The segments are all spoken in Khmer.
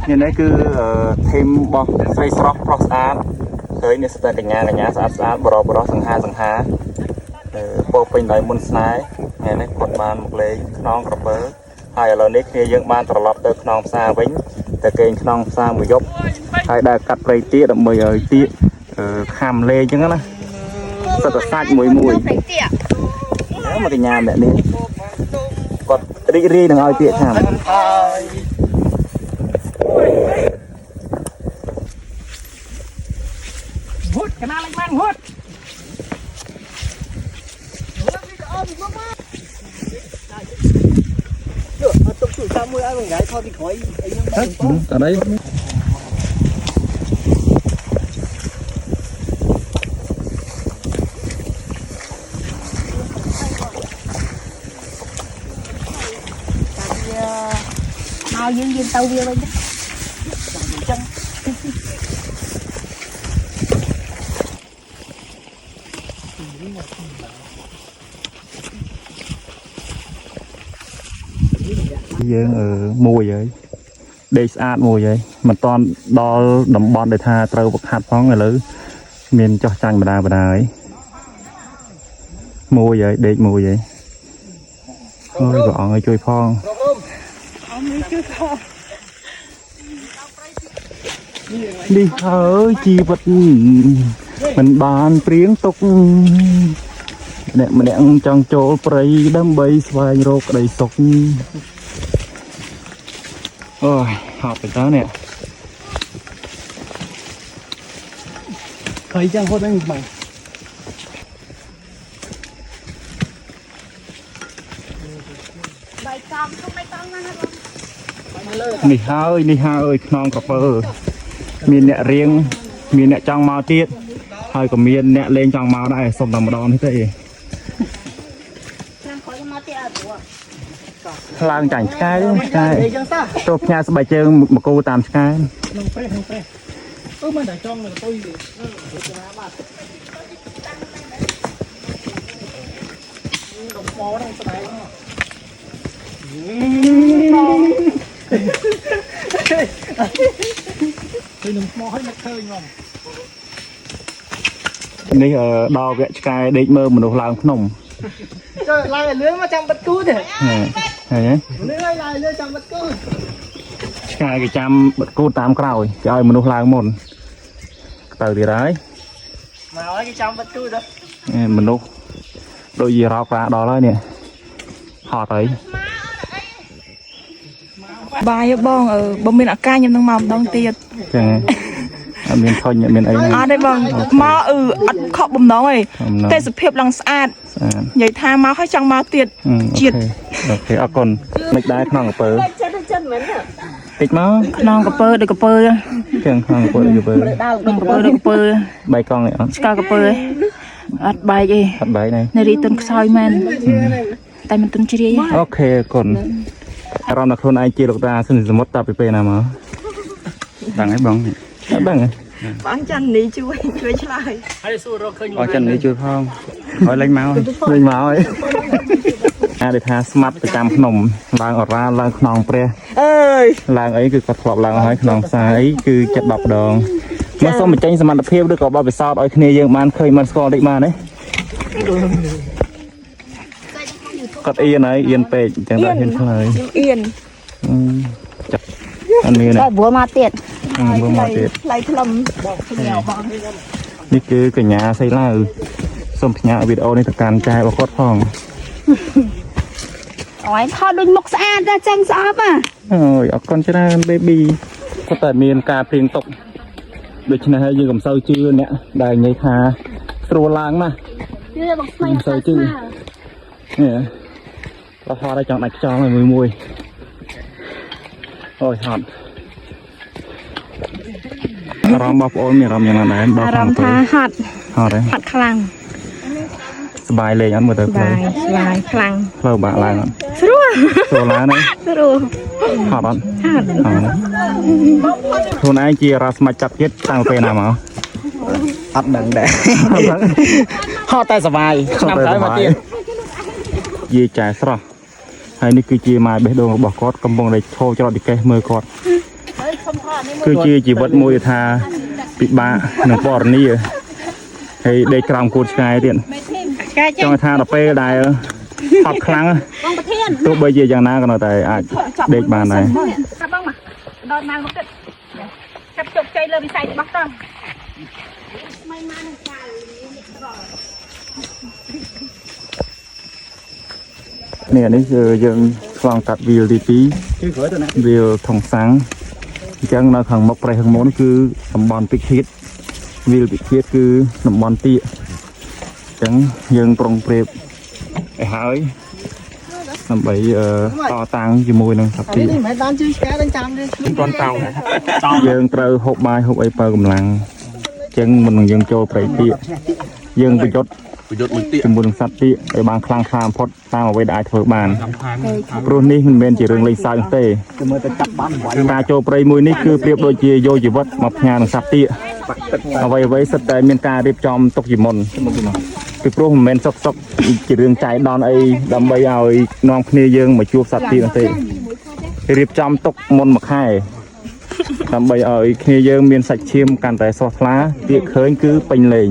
Nhìn đấy cứ thêm bọc xây sọc prostat tới nên sẽ cả nhà sát bò sẵn ha bộ pin này muốn snái ngày nay còn bàn một lấy non cọp bớ hai lần đấy kia dân ban trò lọt tới non xa vĩnh từ kênh non xa một dốc hai đã cắt cây tía đậm mười ở tía kham lê chứ á rất là sạch mùi nếu mà cái nhà mẹ đi còn ri đừng ai tía thảm hút cái nào lên hút ở đây mau dương tàu bia lên dương ở mùi vậy đây sát mùi vậy mà toàn đo đầm bòn để tha trâu bậc hạt phóng người lớn miền cho chanh bà đà ấy mùi vậy để mùi vậy ôi gọn người chui phong đi hỡi chi vật mình bàn tiếng tục nè mình đang trong chỗ prey đâm bay xoay rô đầy sọc ôi họp được đó nè khởi trang hốt anh mày nì hơi non cọp bơ miền nè riêng miền nè trong màu tiết hơi của miền nè lên trong màu đây xong tầm một đòn thế thì lang chảnh sky đấy tôi nhà sẽ bài chơi một cô tạm sky mà để trong là tôi đồng bó đang sợi thì đừng mò hết mặt khơi nhom đây ở đo vẹn sky định mơ một đồ lang nồng trời lại lưới mà chẳng bật cú thế này lưới lại lưới chẳng bật cú sky cái trăm bật cú tám rồi chơi một đồ lang một từ thì đấy mà nói cái trong bật cú đó mình đồ đôi gì rau ra đó đấy nè họ tới bài bong ở bông miền ca nhầm thằng mầm đông tiệt miền thôi nhận miền ấy đây bong mà ăn khóc bầm nó ấy tê sự phep lăng sát vậy tha máu hay trong máu tiệt triệt ok còn mịch đai non cọp tịch máu non cọp bơ được cọp bơ chẳng non cọp bơ được cọp bơ bay con này ska cọp bơ ắt bài gì ắt bay này này đi tuần soi men tay mình tuần chia ok còn rong là con ai chia được ra xin một tập pe nào mà bằng ấy bằng bằng bán chân đi chui lại bán chân đi chui phong hỏi lấy máu ấy để tha smartประจำขนมឡើងអរ៉ាឡើងខ្នងព្រះអើយឡើងអីគឺគាត់ធ្លាប់ឡើងឲ្យខ្នងផ្សាយគឺចិត្ត10ដងមកសូមបញ្ចេញសមត្ថភាពឬក៏បបិសោតឲ្យគ្នាយើងបានឃើញបានស្គាល់តិចបានទេគាត់អៀនហើយអៀនពេកចឹងតែហ៊ានឆ្លើយអៀនចាអត់មានទេបួមកទៀតបួមកទៀតថ្លៃខ្លឹមបងនេះគឺកញ្ញាសីឡាវសូមផ្ញើវីដេអូនេះទៅកាន់ចែរបស់គាត់ផងអូយថតដូចមុខស្អាតតែចឹងស្អប់អូយអរគុណច្រើន baby គាត់តែមានការព្រៀងតុកដូច្នេះហើយយើងកុំសូវជឿអ្នកដែលនិយាយថាស្រួលឡើងណាជឿបងស្មៃអត់ស្មើនេះបើហត់ឲ្យចង់ដាច់ខ្យល់ឲ្យមួយអូយហត់អារម្មណ៍បងប្អូនមានអារម្មណ៍យ៉ាងណាដែរអារម្មណ៍ថាហត់ខ្លាំងសบายលេងអត់មើលទៅផ្លូវសบายខ្លាំងផ្លូវបាក់ឡើងអត់ស្រួលស្រួលឡើងណាស្រួល ហត់អត់ខ្លួនឯងជារាស្មាចាប់ចិត្តតាំងពេលណាមក អត់ដឹងដែរហត់តែសុវ័យឆ្នាំក្រោយមកទៀត យាយចែស្រស់ហើយនេះគឺជាម៉ែបេះដូងរបស់គាត់កំពុងតែឈរច្រត់ទីកេះមើលគាត់គឺជាជីវិតមួយថាពិបាកនឹងបរនីហើយដេកក្រោមគួតឆ្ងាយទៀតចង់ថាដល់ពេលដែលហត់ខ្លាំងទោះបីជាយ៉ាងណាក៏នៅតែអាចដេកបានដែរ បងមកដល់ម៉ៅមកទៀតចាប់ជោគជ័យលើវិស័យរបស់តោះ នេះគឺយើងឆ្លងកាត់វាលទី2វាលថងសាំងអញ្ចឹងនៅខាងមុខប្រេះខាងមុនគឺតំបន់ពិឃាតវាលពិឃាតគឺតំបន់ទាកអញ្ចឹងយើងប្រុងប្រៀបឲ្យហើយដើម្បីតតាំងជាមួយនឹងសត្វទាក នេះមិនបានជឿឆ្កែដល់ចាំទេខ្លួនតោង យើងត្រូវហូបបាយហូបអីបើកម្លាំងអញ្ចឹងមុននឹងយើងចូលព្រៃទាកយើងប្រយុទ្ធមួយទាកជាមួយនឹងសត្វទាកឲ្យបានខ្លាំងក្លាបំផុតតាមអ្វីដែលអាចធ្វើបានព្រោះនេះមិនមែនជារឿងលេងសើចទេ មើលទៅចាប់បានវាយ ការចូលព្រៃមួយនេះគឺប្រៀបដូចជាយកជីវិតមកផ្ញើនឹងសត្វទាកអ្វីសិតតែមានការរៀបចំទុកជាមុនពីព្រោះមិនមែនសុកជារឿងចៃដន្យអីដើម្បីឲ្យនាំគ្នាយើងមកជួបសត្វទាកទេរៀបចំទុកមុនមួយខែដើម្បីឲ្យគ្នាយើងមានសាច់ឈាមកាន់តែស្រស់ថ្លាទាកឃើញគឺពេញលេង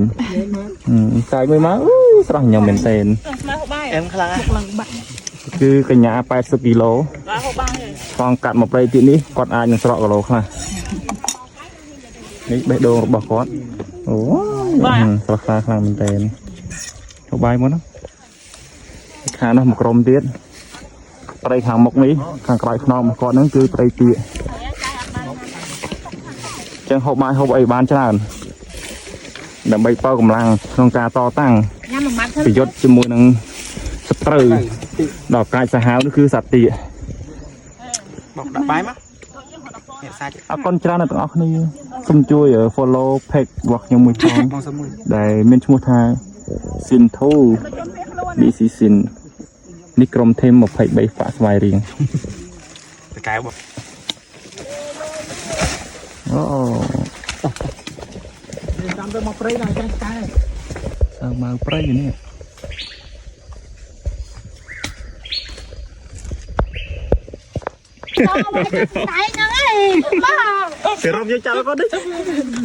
កាយមួយមកស្រស់ញ៉ាំមែនទេ អែមខ្លាំង គឺកញ្ញា80គីឡូឆ្លងកាត់មកព្រៃទីនេះគាត់អាចនឹងស្រកគីឡូខ្លះនេះបេះដូងរបស់គាត់អូស្រស់ថ្លាខ្លាំងមែនទេទៅបាយមកណាខាងនោះមកក្រុមទៀតព្រៃខាងមុខនេះខាងក្រោយខ្នងរបស់គាត់ហ្នឹងគឺព្រៃទាកចឹងហូបបាយហូបអីបានច្រើនដើម្បីបើកម្លាំងក្នុងការតតាំងប្រយុទ្ធជាមួយនឹងសត្រូវដល់កាយសាហាវនោះគឺសត្វទាក មកដាក់បាយមកអ្នកសាច់ អរគុណច្រើនដល់ទាំងអស់គ្នាសូមជួយ follow page របស់ខ្ញុំមួយផងដែលមានឈ្មោះថា Sinto BC Sin នេះក្រុមធីម23ហ្វាក់ស្វាយរៀង តកែប អូ ចាំទៅមកព្រៃដល់ចាស់ឆ្កែ សើមកព្រៃនេះ Đai nữa ấy, bò. សេរ៉មយើងចាប់គាត់នេះ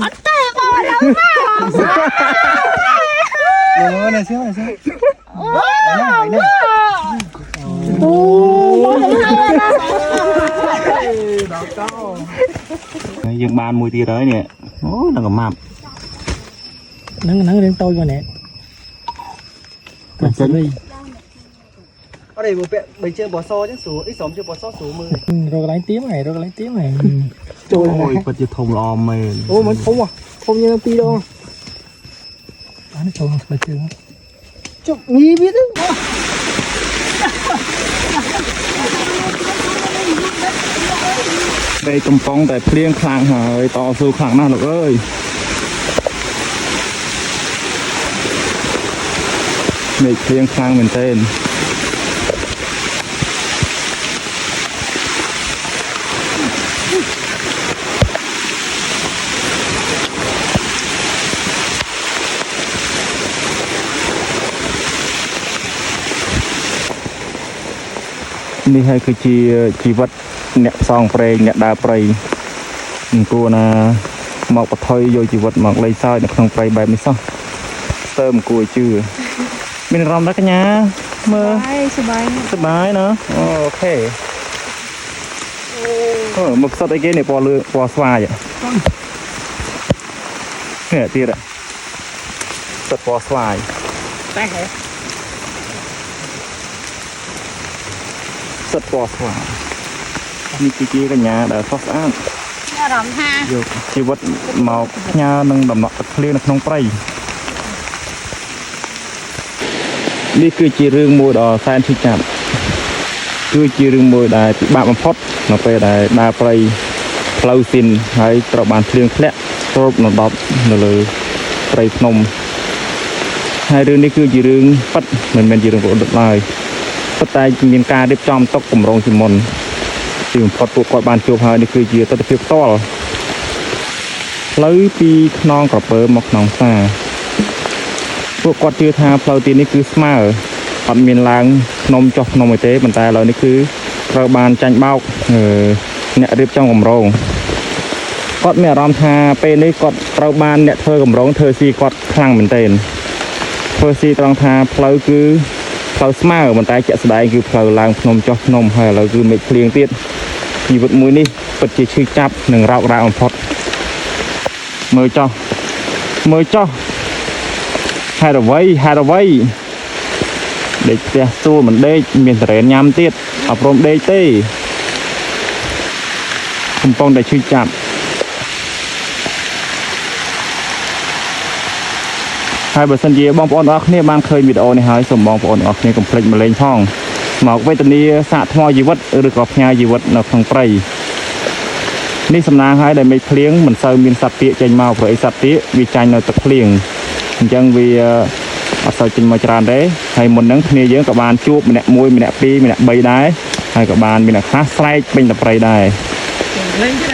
Ở đây bò lắm bò. នេះសៀវនេះសៀវ យើងបានមួយទៀតហើយនេះអូនឹងកំម៉ាប់ ហ្នឹងរៀងតូចមកនេះទៅចេញអរេមកពាក់បីជើងបសចឹងស្រួលអីស្រោមជើងបសស្រួលមើលរកកន្លែងទៀមហើយចូល អូយពិតជាធំល្អមែន អូមិនធំហ៎ធំយ៉ាងពីរដងអានេះចូលស្បែកជើងចុកងីវាទៅ ពេលកំប៉ុងតែភ្លៀងខ្លាំងហើយតស៊ូខ្លាំងណាស់លោកអើយមេឃភ្លៀងខ្លាំងមែនទែននេះហើយគឺជាជីវិតអ្នកផ្សងព្រេងអ្នកដើរព្រៃមិនគួរណាមកបថុយយកជីវិតមកលេងសើចនៅក្នុងព្រៃបែបនេះសោះស្ទើរមិនគួរជឿមានអារម្មណ៍ដែរកញ្ញាមើលសប្បាយណាអូខេអូមកផ្សិតអីគេនេះពណ៌លឿងពណ៌ស្វាយនេះទៀតផ្សិតពណ៌ស្វាយតែហ៎ផ្សិតពណ៌ស្វាយនេះគឺជាកញ្ញាដែលស្អាតស្អាត Nó rộng ha. យកជីវិតមកផ្ញើនឹងដំណក់ទឹកភ្លៀងនៅក្នុងព្រៃនេះគឺជារឿងមួយដ៏សែនឈឺចាប់គឺជារឿងមួយដែលពិបាកបំផុតនៅពេលដែលដើរព្រៃផ្លូវស៊ីនហើយត្រូវបានភ្លៀងធ្លាក់ស្រូបនៅដប់នៅលើព្រៃភ្នំហើយរឿងនេះគឺជារឿងពិតមិនមែនជារឿងប្រឌិតឡើយប៉ុន្តែមានការរៀបចំទុកគម្រោងជាមុន ទីបំផុតពួកគាត់បានជួបហើយនេះគឺជាទស្សនវិជ្ជាផ្ទាល់ផ្លូវពីខ្នងក្រពើមកខ្នងផ្សារពួកគាត់ជឿថាផ្លូវទីនេះគឺស្មើអត់មានឡើងភ្នំចុះភ្នំអីទេប៉ុន្តែឥឡូវនេះគឺត្រូវបានចាញ់បោកអ្នករៀបចំគម្រោងគាត់មានអារម្មណ៍ថាពេលនេះគាត់ត្រូវបានអ្នកធ្វើគម្រោងធ្វើស៊ីគាត់ខ្លាំងមែនទែនធ្វើស៊ីត្រង់ថាផ្លូវគឺផ្លូវស្មើប៉ុន្តែជាក់ស្ដែងគឺផ្លូវឡើងភ្នំចុះភ្នំហើយឥឡូវគឺមេឃភ្លៀងទៀតជីវិតមួយនេះពិតជាឈឺចាប់និងរោគរាបំផុតមើលចុះហេតុអ្វីដេកផ្ទះសួរមិនដេកមានតរ៉េនញ៉ាំទៀតអប់រំដេកទេកំពុងតែឈឺចាប់ហើយបើសិនជាបងប្អូនទាំងអស់គ្នាបានឃើញវីដេអូនេះហើយសូមបងប្អូនទាំងអស់គ្នាកុំភ្លេចមកលេងផងមកវេទនាសាកថ្មជីវិតឬក៏ផ្ញើជីវិតនៅក្នុងព្រៃនេះសំណាងហើយដែលមេឃភ្លៀងមិនសូវមានសត្វទាកចេញមកព្រោះអីសត្វទាកវាចាញ់នៅទឹកភ្លៀងអញ្ចឹងវាអត់សូវចេញមកច្រើនទេហើយមុនហ្នឹងគ្នាយើងក៏បានជួបម្នាក់1ម្នាក់2ម្នាក់3ដែរហើយក៏បានមានអ្នកខ្លះស្រែកពេញតព្រៃដែរលេងទេ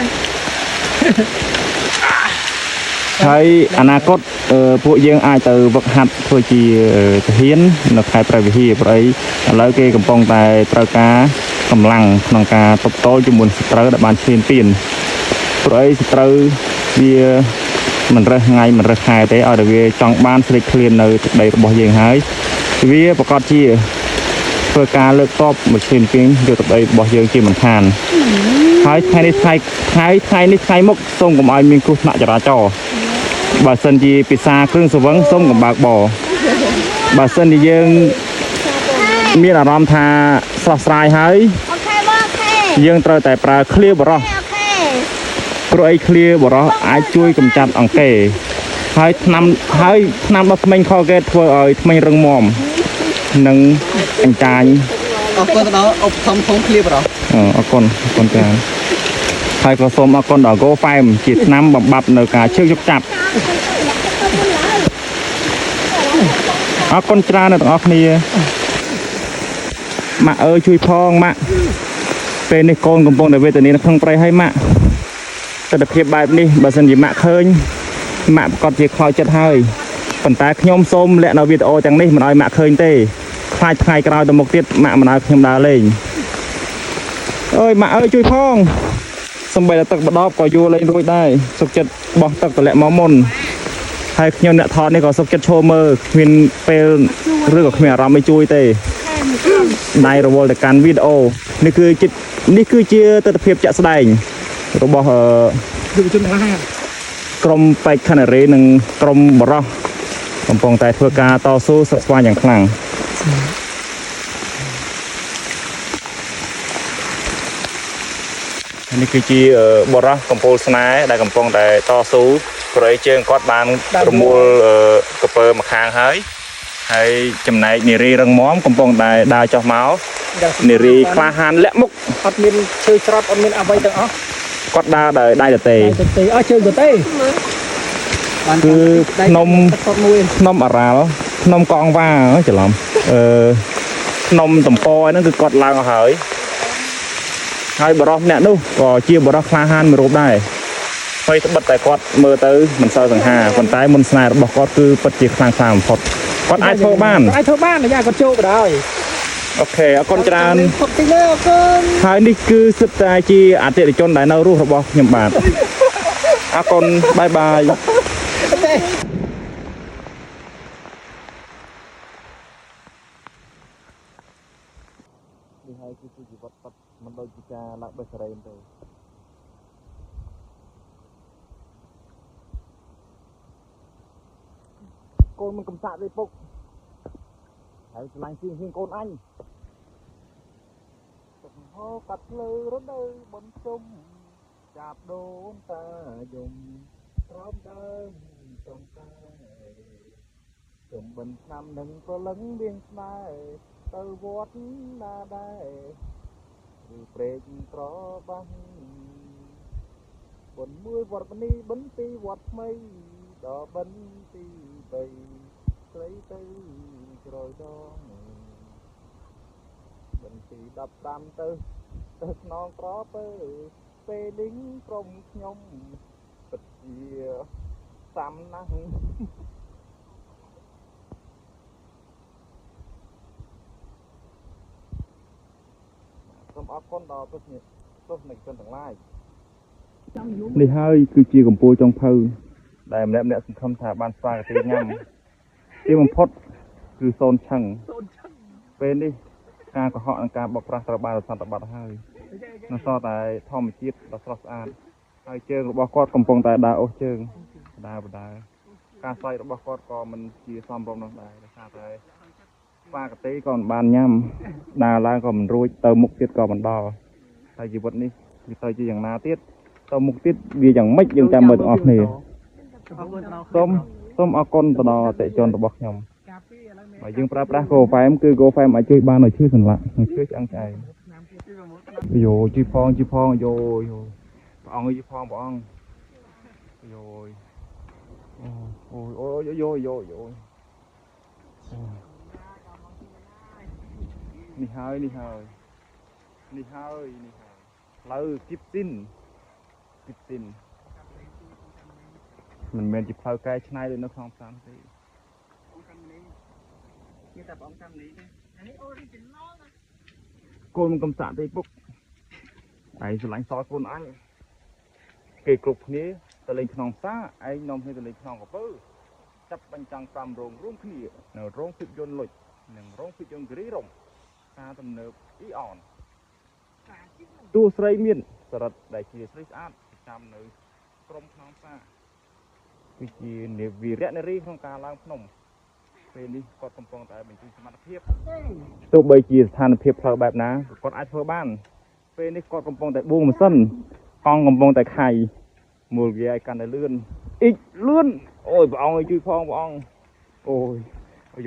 ហើយអនាគតពួកយើងអាចទៅវឹកហាត់ធ្វើជាទាហាននៅខេត្តព្រះវិហារព្រោះឥឡូវគេកំពុងតែត្រូវការកម្លាំងក្នុងការទប់ទល់ជាមួយសត្រូវដែលបានឈានទៀនព្រោះសត្រូវវាមិនរើសថ្ងៃមិនរើសខែទេឲ្យតែវាចង់បានស្រេចឃ្លាននៅទឹកដីរបស់យើងហើយវាប្រកាសជាធ្វើការលើកតបមកឈានទៀនយកទឹកដីរបស់យើងជាមិនខានហើយថ្ងៃនេះថ្ងៃមុខសូមកុំឲ្យមានគ្រោះថ្នាក់ចរាចរណ៍បើសិនជាពិសាគ្រឿងស្រវឹងសូមកុំបើកបរបើសិនជាយើងមានអារម្មណ៍ថាស្រស់ស្រាយហើយអូខេបងអូខេយើងត្រូវតែប្រើឃ្លាបរោះអូខេព្រោះអីឃ្លាបរោះអាចជួយកម្ចាត់អង្គែហើយថ្នាំរបស់ធ្មេញខកេតធ្វើឲ្យធ្មេញរឹងមាំនិងអញ្ចាញអរគុណទៅដល់ឧបត្ថម្ភធំឃ្លាបរោះអរគុណច្រើនហើយក៏សូមអរគុណដល់ Go Fam ជាថ្នាំបំបត្តិនៅការឈឺយកចាប់អរគុណច្រើនអ្នកទាំងអស់គ្នាម៉ាក់អើយជួយផងម៉ាក់ពេលនេះកូនកំពុងតែវេទនានៅក្នុងព្រៃហើយម៉ាក់ទស្សនភាពបែបនេះបើសិនជាម៉ាក់ឃើញម៉ាក់ប្រកាសជាខ្លោចចិត្តហើយប៉ុន្តែខ្ញុំសូមលាក់នៅវីដេអូទាំងនេះមិនឲ្យម៉ាក់ឃើញទេខ្លាចថ្ងៃក្រោយទៅមុខទៀតម៉ាក់មិនឲ្យខ្ញុំដើរលេងអើយម៉ាក់អើយជួយផងសំបីតែទឹកបដបក៏យួរលេងរួចដែរសុខចិត្តបោះទឹកទម្លាក់មកមុនហើយខ្ញុំអ្នកថតនេះក៏សុខចិត្តឈរមើលគ្មានពេលឬក៏គ្មានអារម្មណ៍អីជួយទេដៃរវល់ទៅកាន់វីដេអូនេះគឺជាទស្សនវិជ្ជាជាក់ស្ដែងរបស់យុវជនក្លាហានក្រុមបេក្ខនារីនិងក្រុមបរោះកំពុងតែធ្វើការតស៊ូស្វាយ៉ាងខ្លាំងនេះគឺជាបរោះកំពូលស្នេហ៍ដែលកំពុងតែតស៊ូព្រោះជើងគាត់បានប្រមូលកពើមកខាងហើយចំណែកនារីរឹងមាំកំពុងតែដើរចុះមកនារីក្លាហានលាក់មុខអត់មានឈើច្រត់អត់មានអ្វីទាំងអស់គាត់ដើរដោយដៃទទេអស់ជើងទទេគឺភ្នំអរ៉ាល់ភ្នំកងវ៉ាច្រឡំភ្នំតំពហ្នឹងគឺគាត់ឡើងហើយបរោះម្នាក់នោះក៏ជាបរោះក្លាហានមួយរូបដែរហើយត្បិតតែគាត់មើលទៅមិនសូវសង្ហាប៉ុន្តែមុនស្នេហ៍របស់គាត់គឺពិតជាខ្លាំងខ្លាបំផុតគាត់អាចធ្វើបានអាយ៉ាគាត់ចូលបណ្ដោយអូខេអរគុណច្រើនអរគុណហើយនេះគឺសិតតែជាអតិថិជនដែលនៅរស់របស់ខ្ញុំបាទអរគុណបាយបាយនេះហើយគឺជាជីវិតពិតមិនដូចជាការឡើងបេះសារ៉េនទេកូនមិនកំសាកទេពុកហើយឆ្លាញ់ជាងកូនអញទឹកហូរកាត់ភ្លឺរដូវបន្ទុំចាប់ដូនតាយំក្រោមដើមចង្កាចំបិនឆ្នាំនឹងព្រលឹងរៀងស្នេហ៍ទៅវត្តណាដែរឬព្រែកត្របាំងបនមួយវត្តមនីបនពីរវត្តថ្មីដល់បនទី3ស្រីទៅក្រោយដងបនទី15ទៅ ទៅខ្នងក្រពើពេលលីងក្រុមខ្ញុំពិតជាសាំណាស់សូមអរគុណដល់ទស្សនិកជនទាំងឡាយនេះហើយគឺជាកម្ពុជាចុងភៅដែលម្នាក់សង្ឃឹមថាបានស្វាគមន៍ញ៉ាំទីបំផុតគឺសូនឆឹងពេលនេះការកុហកនិងការបោកប្រាស់ត្រូវបានសន្តិបត្តិហើយនៅសល់តែធម្មជាតិដ៏ស្រស់ស្អាតហើយជើងរបស់គាត់កំពុងតែដើរអូសជើងបដាការស្លាយរបស់គាត់ក៏មិនជាសមរម្យនោះដែរដោយសារតែស្វាកទេក៏មិនបានញ៉ាំដើរឡើងក៏មិនរួចទៅមុខទៀតក៏មិនដល់ហើយជីវិតនេះវាទៅជាយ៉ាងណាទៀតទៅមុខទៀតវាយ៉ាងម៉េចយើងចាំមើលទាំងអស់គ្នាសូមអរគុណទៅដល់អតិថិជនរបស់ខ្ញុំបើយើងប្រើប្រាស់ Go Fam គឺ Go Fam អាចជួយបានឲ្យឈឺសន្លាក់និងឈឺឆ្អឹងឆ្អែងយោជួយផងយោព្រះអង្គជួយផងព្រះអង្គយោយោនេះហើយផ្លូវគីបស៊ីនមិនមែនជាផ្លូវកែច្នៃដូចនៅក្នុងផ្សារទេគេតែបងតាមនេះទេអានេះ original ណាកូនមិនកំសាក់ទេពុកឯងស្រឡាញ់សល់ខ្លួនអញគេគ្រប់គ្នាទៅលេងក្នុងផ្សារឯងនាំគ្នាទៅលេងក្នុងកំពើចាប់បញ្ចាំង5រោងរួមគ្នានៅរោងភាពយន្តលុចនិងរោងភាពយន្តគិរីរំការទំនើបអ៊ីអនតួស្រីមានសរិទ្ធដែលជាស្រីស្អាតចាំនៅក្រុមក្នុងផ្សារគឺជានាវីរៈនារីក្នុងការឡើងភ្នំពេលនេះគាត់កំពុងតែបញ្ចេញសមត្ថភាពទោះបីជាស្ថានភាពផ្លូវបែបណាគាត់អាចធ្វើបានពេលនេះគាត់កំពុងតែបួងម៉ាស៊ីនកង់កំពុងតែខៃមូលវាឲ្យកាន់តែលឿនអ៊ីកលឿនអូយព្រះអង្គឲ្យជួយផងព្រះអង្គអូយ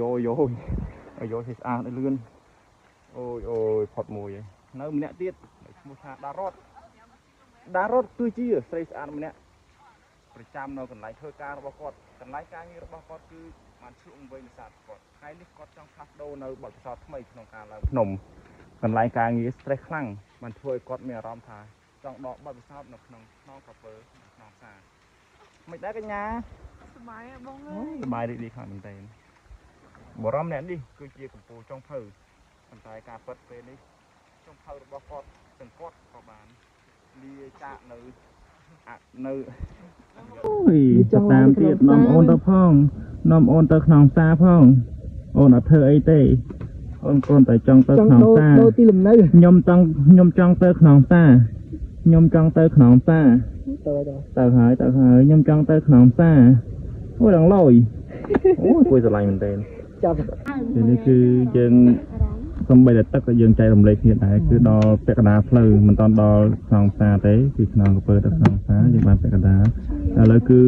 យោឲ្យស្អាតឲ្យលឿនអូយផុតមួយហើយនៅម្នាក់ទៀតឈ្មោះថាដារ៉ុតគឺជាស្រីស្អាតម្នាក់ប្រចាំនៅកន្លែងធ្វើការរបស់គាត់កន្លែងការងាររបស់គាត់គឺបានឆ្លុះវិញវិសាទគាត់ថ្ងៃនេះគាត់ចង់ផ្លាស់ប្ដូរនៅបទពិសោធន៍ថ្មីក្នុងការឡើងភ្នំកន្លែងការងារ stress ខ្លាំងបានធ្វើឲ្យគាត់មានអារម្មណ៍ថាចង់ដកបទពិសោធន៍នៅក្នុងក្រពើក្នុងផ្សារមិនដែរកញ្ញាសប្បាយបងអើយសប្បាយរីកខាងមែនតើបរមអ្នកនេះគឺជាកម្ពុជាចុងភៅប៉ុន្តែការពិតពេលនេះចុងភៅរបស់គាត់ទាំងគាត់ក៏បានលាចាកនៅអូយតាមទៀតនាំអូនទៅផងនាំអូនទៅក្នុងផ្សារផងអូនអត់ធ្វើអីទេអូនគ្រាន់តែចង់ទៅក្នុងផ្សារទីលំនៅខ្ញុំចង់ទៅក្នុងផ្សារទៅហើយខ្ញុំចង់ទៅក្នុងផ្សារអូយដល់ឡយអូយគួយស្រឡាញ់មែនទែនចាប់នេះគឺយើងសំបីតែទឹកក៏យើងចែករំលែកគ្នាដែរគឺដល់ពាក់កណ្ដាលផ្លូវមិនតាន់ដល់ក្នុងផ្សារទេគឺក្នុងកំពើទៅក្នុងផ្សារយើងបានពាក់កណ្ដាលឥឡូវគឺ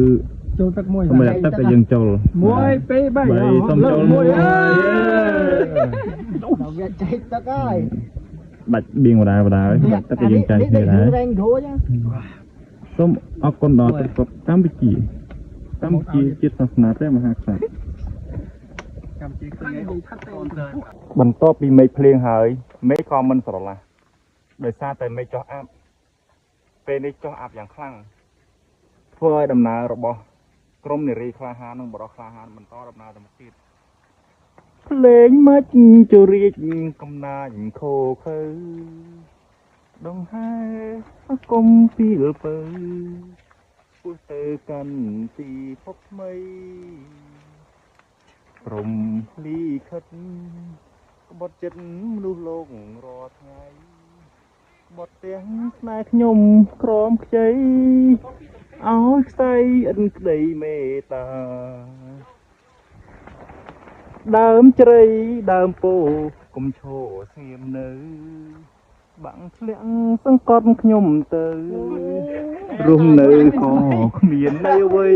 ចូលទឹកមួយសំបីតែទឹកក៏យើងចូល1 2 3សុំចូលមួយអើយដល់វាចែកទឹកហើយបាច់បៀងបដាទឹកក៏យើងចាញ់គ្នាដែរសូមអរគុណដល់ទឹកកប់កម្ពុជាជាតិសាសនាព្រះមហាក្សត្របន្ទាប់ពីមេឃភ្លៀងហើយមេឃក៏មិនស្រឡះដោយសារតែមេឃចុះអាប់ពេលនេះចុះអាប់យ៉ាងខ្លាំងធ្វើឲ្យដំណើររបស់ក្រុមនារីក្លាហាននិងបរិសក្លាហានបន្តដំណើរទៅមុខទៀតភ្លេងម៉ាច់ជរាចកំណាចខោខើដងហែគុំពីលពើពុះទៅកាន់ទីភពថ្មីព្រមលីខិតក្បត់ចិត្តមនុស្សលោករាល់ថ្ងៃបត់ទាំងស្នេហ៍ខ្ញុំក្រមខ្ចីឲ្យខ្សែឥនក្តីមេត្តាដើមជ្រៃដើមពោកុំឈរស្ងៀមនៅបាំងធ្លាក់សង្កត់ខ្ញុំទៅរស់នៅក៏គ្មានន័យអ្វី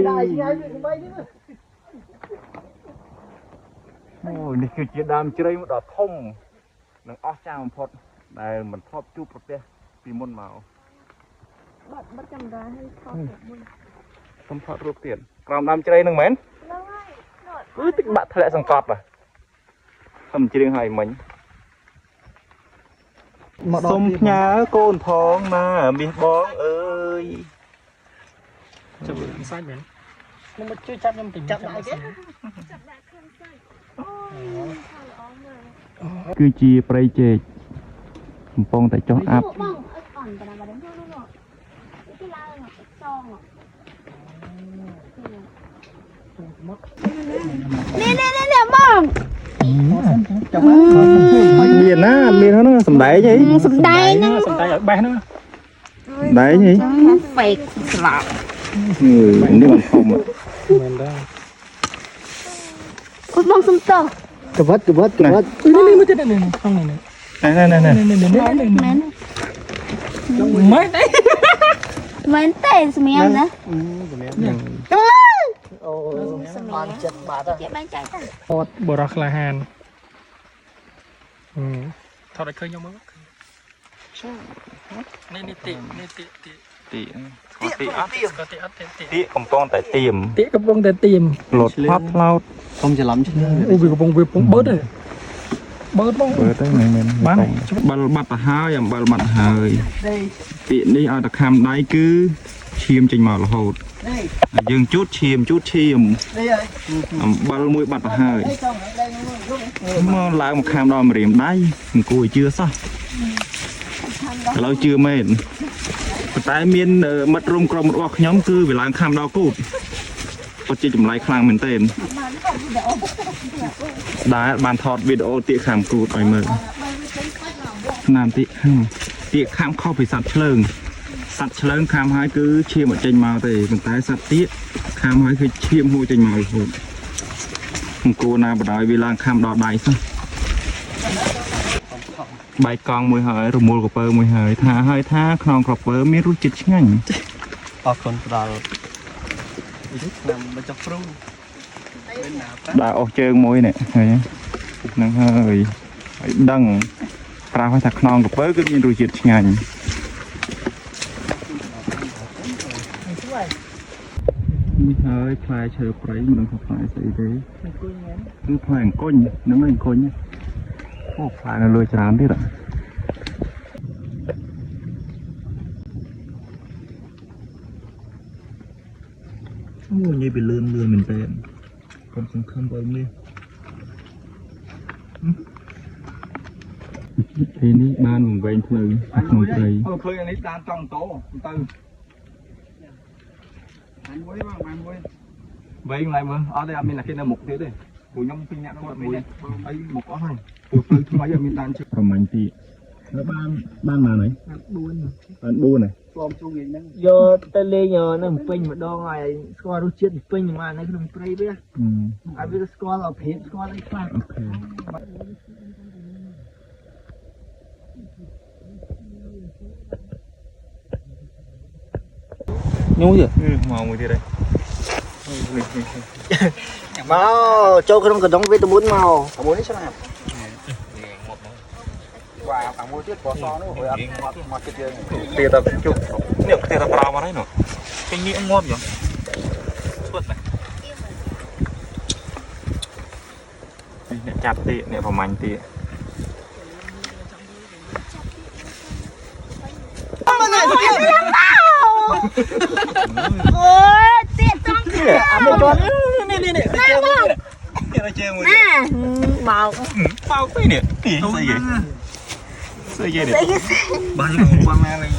អូនេះគឺជាដើមជ្រៃមួយដ៏ធំនិងអស្ចារ្យបំផុតដែលមិនធ្លាប់ជួបប្រទះពីមុនមកបាត់កាមេរ៉ាឲ្យថតមួយខ្ញុំថតរូបទៀតក្រោមដើមជ្រៃហ្នឹងមែនហ្នឹងហើយទឹកបាក់ធ្លាក់សង្កត់បាទខ្ញុំជ្រៀងឲ្យមិញ សុំផ្ញើកូនផងណាមាសបងអើយ จะเป็นไส้เหม็นมึงมาช่วยจับยังติ่งจับได้แก គឺជាប្រៃជែកកំពុងតែចុះអាប់ បងអត់អន់តែមកដល់នោះគេឡើងសងនេះបង จับมา មានណាមានហ្នឹងសំដែងអី សំដែងហ្នឹង สนใจở bay nữa សំដែងអី ហ្វេកស្លាប់ នេះមិនធំ mình đây អូបងសុំតោះ cái vớt này này mới thế này này không này này ណែ này này này មែន mới đấy មែនទេសម្រាប់ណា ô ăn chật bát à គេបែងចែកទៅ Hot bò rắc là hàn thôi để khơi nhau mới này này tị ទីអត់ có tị ắt tị ទីកំពុងតែទៀម tị cái bông để tìm លោតផាត់ផ្លោត không chỉ lắm chứ ôi vì cái bông bớt rồi bớt bông បើទៅមែន bán này បាល់បាត់ទៅហើយអំបិលបាត់ហើយពាក្យនេះឲ្យតែខាំដៃគឺឈាមចេញមករហូតយើងជូតឈាមអំបិលមួយបាត់ទៅហើយមកឡើងមកខាំដល់ម្រាមដៃអង្គុយជឿសោះឥឡូវជឿមែនប៉ុន្តែមានមិត្តរួមក្រុមរបស់ខ្ញុំគឺវាឡើងខាំដល់គូតពិតជាចម្លែកខ្លាំងមែនទែនដែលបានថតវីដេអូទាកខាំគូតឲ្យមើលណាមទាកខាំខុសពីសត្វឆ្លើងខាំហើយគឺឈាមអត់ចេញមកទេប៉ុន្តែសត្វទាកខាំហើយគឺឈាមហួរចេញមករហូតអង្គុយណាបដ ாய் វាឡើងខាំដល់ដៃសោះបាយកង់មួយហើយរមូលក្រពើមួយហើយថាខ្នងក្រពើមានរសជាតិឆ្ងាញ់ ở con đào nằm bên trong phru ដើរអស់ជើងមួយនេះឃើញហ្នឹងហើយដឹងប្រាប់ថាខ្នងក្រពើគឺមានរសជាតិឆ្ងាញ់នេះហើយផ្លែឈើព្រៃមិនដឹងថាផ្លែស្អីទេគឺផ្លែអង្គញ់ហ្នឹងអង្គញ់អូផ្លែនៅលើច្រើនទៀតអូនិយាយពីលឿនមែនតើកុំសង្ឃឹមបើនេះពេលនេះបានវង្វេងផ្លូវក្នុងព្រៃ ឃើញអានេះតាមចង់តោទៅបានមួយវិញlạiមើលអត់ទេអត់មានតែគេនៅមុខទៀតទេព្រោះខ្ញុំពីរនាក់គាត់មួយអីមុខអស់ហើយព្រោះផ្លូវថ្មីអត់មានតាមជិះ ប្រមាញ់ទីបានបានហើយ 4 4ហើយ ផ្លំជួងហ្នឹង យកទៅលេងនៅពេញម្ដងហើយស្គាល់រសជាតិពេញមកនៅក្នុងព្រៃវាអត់វាស្គាល់ឲ្យព្រៀបស្គាល់អីខ្លះ អូខេញូយមកមួយទៀតហើយ មកចូលក្នុងកណ្ដុងវីតាមីនមក មួយនេះឆ្លាតបាទខាងមួយទៀតពណ៌សនោះហើយអត់មកទៀតយើង ទៀតតែជុកនេះទៀតតែប្រោមកហើយនោះពេញនេះងាប់យ៉ាងស្ពុតនេះអ្នកចាប់ទីអ្នកប្រមាញ់ទីអូយទៀតចង់គ្នា អាមកជន់ នេះជើងមួយបោក បោកទៅនេះស្អីគេនេះបានបងណាលេង